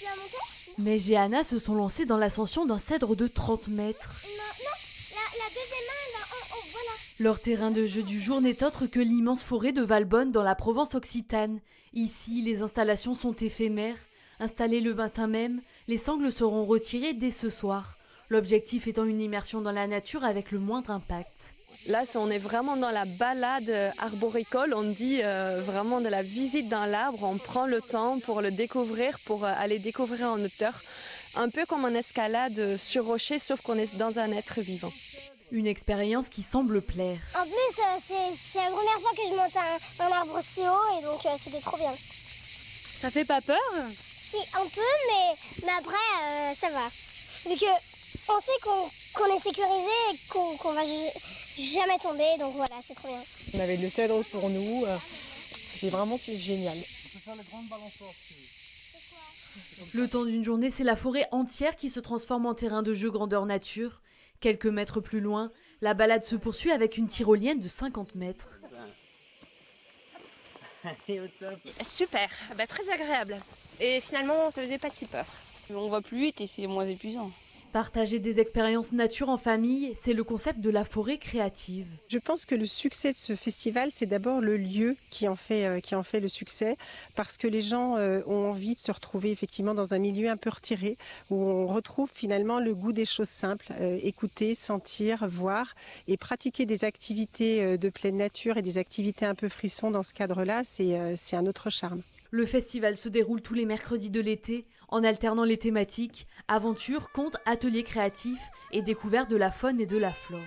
Tu vas monter? Neige et Anna se sont lancés dans l'ascension d'un cèdre de 30 mètres. Non, la deuxième main, là, en haut, voilà. Leur terrain de jeu du jour n'est autre que l'immense forêt de Valbonne dans la Provence occitane. Ici, les installations sont éphémères. Installées le matin même, les sangles seront retirées dès ce soir. L'objectif étant une immersion dans la nature avec le moindre impact. Là, on est vraiment dans la balade arboricole, on dit vraiment de la visite dans l'arbre. On prend le temps pour le découvrir, pour aller découvrir en hauteur. Un peu comme en escalade sur rocher, sauf qu'on est dans un être vivant. Une expérience qui semble plaire. En plus, c'est la première fois que je monte un arbre si haut et donc c'était trop bien. Ça fait pas peur? Si, un peu, mais après, ça va. Vu que on sait qu'on est sécurisé et qu'on va jamais tomber, donc voilà, c'est trop bien. On avait le cèdre pour nous, c'est vraiment génial. On peut faire les grandes balançoires. Le temps d'une journée, c'est la forêt entière qui se transforme en terrain de jeu grandeur nature. Quelques mètres plus loin, la balade se poursuit avec une tyrolienne de 50 mètres. Super, très agréable. Et finalement, ça faisait pas si peur. On va plus vite et c'est moins épuisant. Partager des expériences nature en famille, c'est le concept de la forêt créative. Je pense que le succès de ce festival, c'est d'abord le lieu qui en fait le succès, parce que les gens ont envie de se retrouver effectivement dans un milieu un peu retiré, où on retrouve finalement le goût des choses simples, écouter, sentir, voir, et pratiquer des activités de pleine nature et des activités un peu frissons dans ce cadre-là, c'est un autre charme. Le festival se déroule tous les mercredis de l'été, en alternant les thématiques, aventures, contes, ateliers créatifs et découvertes de la faune et de la flore.